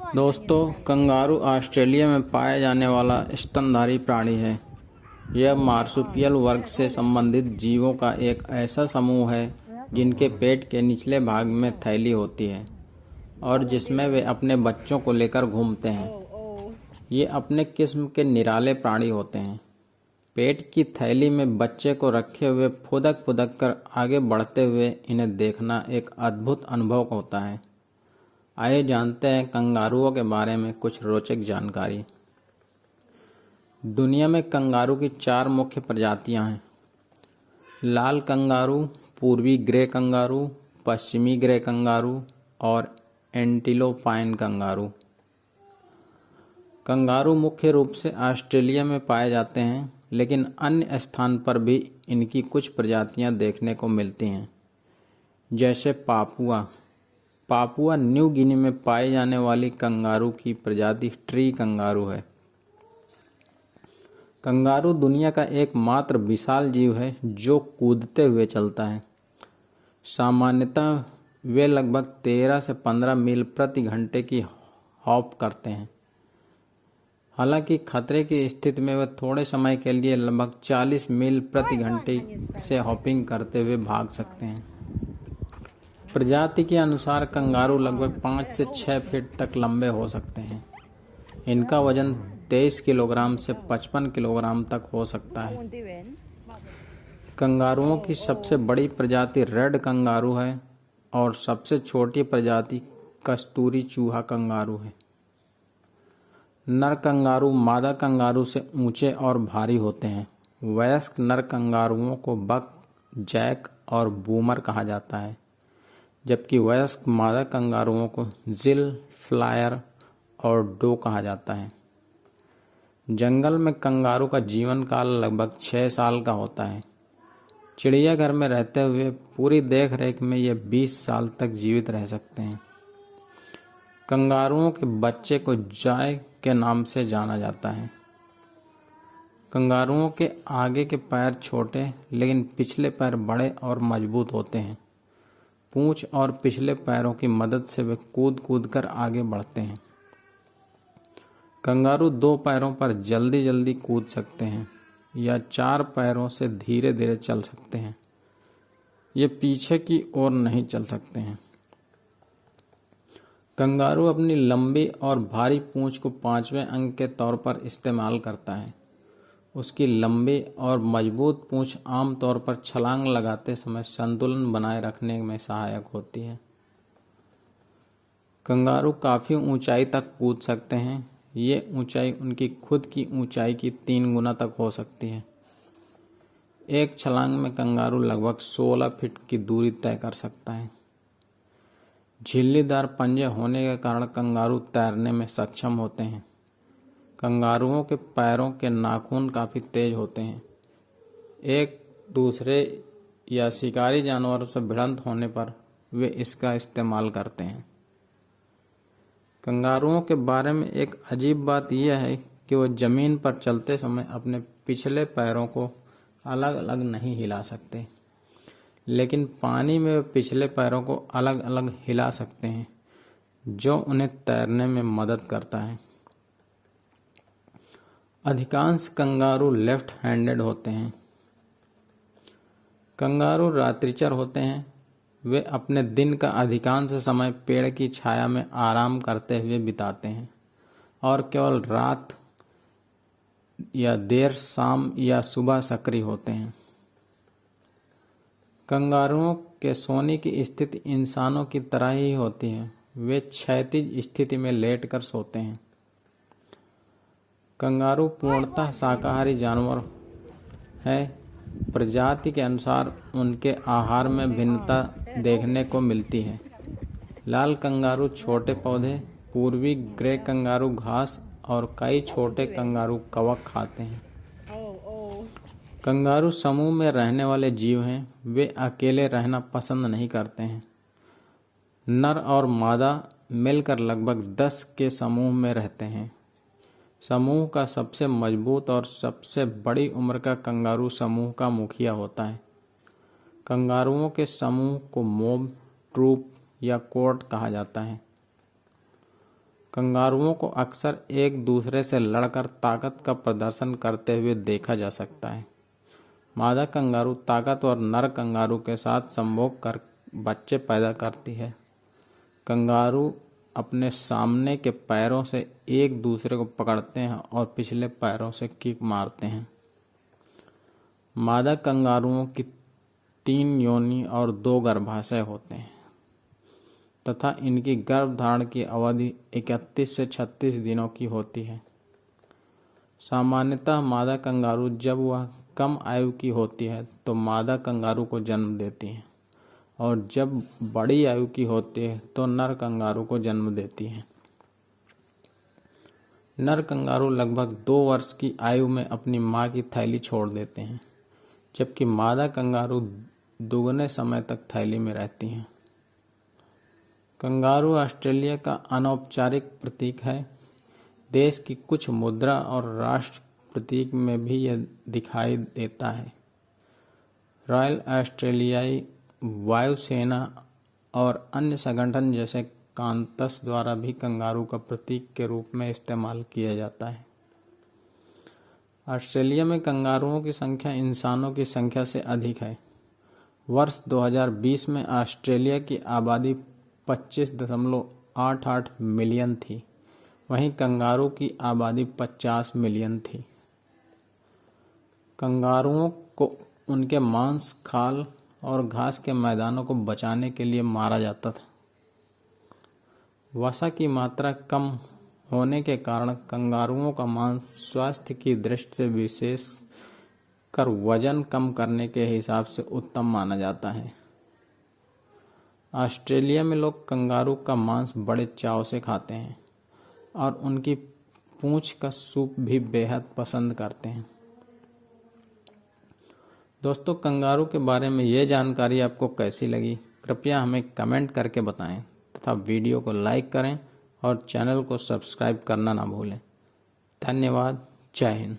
दोस्तों, kangaroo Australia में पाया जाने वाला स्तनधारी प्राणी है। यह मार्सुपियल वर्ग से संबंधित जीवों का एक ऐसा समूह है जिनके पेट के निचले भाग में थैली होती है और जिसमें वे अपने बच्चों को लेकर घूमते हैं। ये अपने किस्म के निराले प्राणी होते हैं। पेट की थैली में बच्चे को रखे हुए फुदक फुदक कर आगे बढ़ते हुए इन्हें देखना एक अद्भुत अनुभव होता है। आइए जानते हैं कंगारुओं के बारे में कुछ रोचक जानकारी। दुनिया में कंगारू की 4 मुख्य प्रजातियां हैं: लाल कंगारू, पूर्वी ग्रे कंगारू, पश्चिमी ग्रे कंगारू और एंटीलोपाइन कंगारू। कंगारू मुख्य रूप से ऑस्ट्रेलिया में पाए जाते हैं, लेकिन अन्य स्थान पर भी इनकी कुछ प्रजातियां देखने को मिलती हैं, जैसे पापुआ न्यू गिनी में पाई जाने वाली कंगारू की प्रजाति ट्री कंगारू है। कंगारू दुनिया का एकमात्र विशाल जीव है जो कूदते हुए चलता है। सामान्यतः वे लगभग 13 से 15 मील प्रति घंटे की हॉप करते हैं। हालांकि खतरे की स्थिति में वे थोड़े समय के लिए लगभग 40 मील प्रति घंटे से हॉपिंग करते हुए भाग सकते हैं। प्रजाति के अनुसार कंगारू लगभग 5 से 6 फीट तक लंबे हो सकते हैं। इनका वजन 23 किलोग्राम से 55 किलोग्राम तक हो सकता है। कंगारुओं की सबसे बड़ी प्रजाति रेड कंगारू है और सबसे छोटी प्रजाति कस्तूरी चूहा कंगारू है। नर कंगारू मादा कंगारू से ऊंचे और भारी होते हैं। वयस्क नर कंगारुओं को बक, जैक और बूमर कहा जाता है, जबकि वयस्क मादा कंगारुओं को जिल, फ्लायर और डो कहा जाता है। जंगल में कंगारू का जीवन काल लगभग 6 साल का होता है। चिड़ियाघर में रहते हुए पूरी देखरेख में ये 20 साल तक जीवित रह सकते हैं। कंगारुओं के बच्चे को जॉय के नाम से जाना जाता है। कंगारुओं के आगे के पैर छोटे लेकिन पिछले पैर बड़े और मजबूत होते हैं। पूंछ और पिछले पैरों की मदद से वे कूद कूद कर आगे बढ़ते हैं। कंगारू 2 पैरों पर जल्दी जल्दी कूद सकते हैं या 4 पैरों से धीरे धीरे चल सकते हैं। ये पीछे की ओर नहीं चल सकते हैं। कंगारू अपनी लंबी और भारी पूंछ को 5वें अंग के तौर पर इस्तेमाल करता है। उसकी लंबी और मजबूत पूंछ आमतौर पर छलांग लगाते समय संतुलन बनाए रखने में सहायक होती है। कंगारू काफ़ी ऊंचाई तक कूद सकते हैं। ये ऊंचाई उनकी खुद की ऊंचाई की 3 गुना तक हो सकती है। एक छलांग में कंगारू लगभग 16 फीट की दूरी तय कर सकता है। झिल्लीदार पंजे होने के कारण कंगारू तैरने में सक्षम होते हैं। कंगारुओं के पैरों के नाखून काफ़ी तेज होते हैं। एक दूसरे या शिकारी जानवरों से भिड़ंत होने पर वे इसका इस्तेमाल करते हैं। कंगारुओं के बारे में एक अजीब बात यह है कि वो ज़मीन पर चलते समय अपने पिछले पैरों को अलग अलग नहीं हिला सकते, लेकिन पानी में वे पिछले पैरों को अलग अलग हिला सकते हैं, जो उन्हें तैरने में मदद करता है। अधिकांश कंगारू लेफ्ट हैंडेड होते हैं। कंगारू रात्रिचर होते हैं। वे अपने दिन का अधिकांश समय पेड़ की छाया में आराम करते हुए बिताते हैं और केवल रात या देर शाम या सुबह सक्रिय होते हैं। कंगारुओं के सोने की स्थिति इंसानों की तरह ही होती है। वे क्षैतिज स्थिति में लेटकर सोते हैं। कंगारू पूर्णतः शाकाहारी जानवर है। प्रजाति के अनुसार उनके आहार में भिन्नता देखने को मिलती है। लाल कंगारू छोटे पौधे, पूर्वी ग्रे कंगारू घास और कई छोटे कंगारू कवक खाते हैं। कंगारू समूह में रहने वाले जीव हैं। वे अकेले रहना पसंद नहीं करते हैं। नर और मादा मिलकर लगभग 10 के समूह में रहते हैं। समूह का सबसे मजबूत और सबसे बड़ी उम्र का कंगारू समूह का मुखिया होता है। कंगारुओं के समूह को मोब, ट्रूप या कोर्ट कहा जाता है। कंगारुओं को अक्सर एक दूसरे से लड़कर ताकत का प्रदर्शन करते हुए देखा जा सकता है। मादा कंगारू ताकतवर नर कंगारू के साथ संभोग कर बच्चे पैदा करती है। कंगारू अपने सामने के पैरों से एक दूसरे को पकड़ते हैं और पिछले पैरों से किक मारते हैं। मादा कंगारुओं की 3 योनि और 2 गर्भाशय होते हैं तथा इनकी गर्भधारण की अवधि 31 से 36 दिनों की होती है। सामान्यतः मादा कंगारू जब वह कम आयु की होती है तो मादा कंगारू को जन्म देती है और जब बड़ी आयु की होती है तो नर कंगारू को जन्म देती है। नर कंगारू लगभग 2 वर्ष की आयु में अपनी मां की थैली छोड़ देते हैं, जबकि मादा कंगारू दुगने समय तक थैली में रहती हैं। कंगारू ऑस्ट्रेलिया का अनौपचारिक प्रतीक है। देश की कुछ मुद्रा और राष्ट्र प्रतीक में भी यह दिखाई देता है। रॉयल ऑस्ट्रेलियाई वायुसेना और अन्य संगठन जैसे कांतस द्वारा भी कंगारू का प्रतीक के रूप में इस्तेमाल किया जाता है। ऑस्ट्रेलिया में कंगारुओं की संख्या इंसानों की संख्या से अधिक है। वर्ष 2020 में ऑस्ट्रेलिया की आबादी 25.88 मिलियन थी, वहीं कंगारू की आबादी 50 मिलियन थी। कंगारुओं को उनके मांस, खाल और घास के मैदानों को बचाने के लिए मारा जाता था। वसा की मात्रा कम होने के कारण कंगारुओं का मांस स्वास्थ्य की दृष्टि से विशेष कर वजन कम करने के हिसाब से उत्तम माना जाता है। ऑस्ट्रेलिया में लोग कंगारू का मांस बड़े चाव से खाते हैं और उनकी पूंछ का सूप भी बेहद पसंद करते हैं। दोस्तों, कंगारू के बारे में ये जानकारी आपको कैसी लगी, कृपया हमें कमेंट करके बताएं तथा वीडियो को लाइक करें और चैनल को सब्सक्राइब करना ना भूलें। धन्यवाद। जय हिंद।